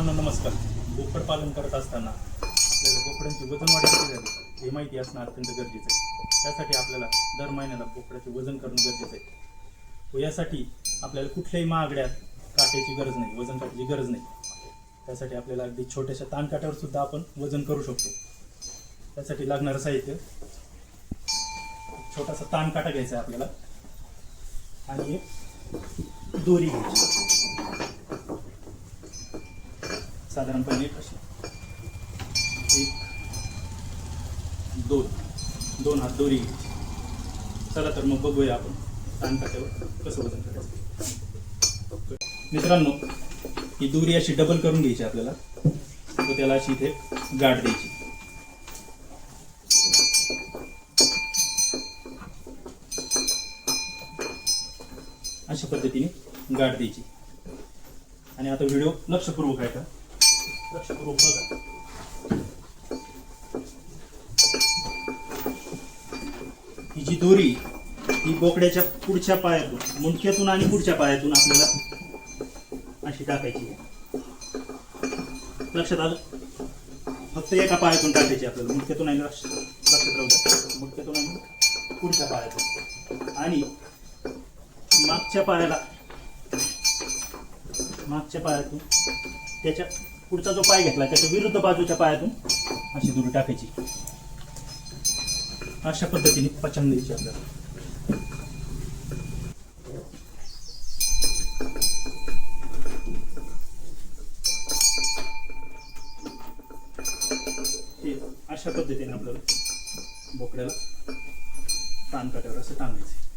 मित्रांनो नमस्कार. बोकड पालन करत असताना आपल्याला बोकडांची वजन वाढ कशी झाली हे माहिती असणं अत्यंत गरजेचं आहे. त्यासाठी आपल्याला दर महिन्याला बोकडाचे वजन करणं गरजेचं आहे व यासाठी आपल्याला कुठल्याही महागड्या काट्याची गरज नाही, वजन काट्याची गरज नाही. त्यासाठी आपल्याला अगदी छोट्याशा ताणकाट्यावर सुद्धा आपण वजन करू शकतो. त्यासाठी लागणारं साहित्य छोटासा ताणकाटा घ्यायचा आहे आपल्याला आणि एक दोरी घ्यायची साधारणपणे कशी दोन हात दोरी घ्यायची. चला तर मग बघूया आपण ताणकाट्यावर कसं वजन करायचं. मित्रांनो ही दोरी अशी डबल करून घ्यायची आपल्याला व त्याला अशी इथे गाठ द्यायची. अशा पद्धतीने गाठ द्यायची आणि आता व्हिडिओ लक्षपूर्वक आहे का, लक्षपूर्वक बघा. ही जी दोरी ही बोकड्याच्या पुढच्या पायातून, मुंडक्यातून आणि पुढच्या पायातून आपल्याला अशी टाकायची. लक्षात आलं? फक्त एका पायातून टाकायची आपल्याला, मुंडक्यातून आणि लक्षात राहू द्या, मुंडक्यातून आणि पुढच्या पायातून. आणि मागच्या पायातून त्याच्या पुढचा जो पाय घेतला त्याच्या विरुद्ध बाजूच्या पायातून अशी दोरी टाकायची. अशा पद्धतीने पचन द्यायची आपल्याला. अशा पद्धतीने आपल्याला बोकड्याला ताणकाट्यावर असं टांगायचं.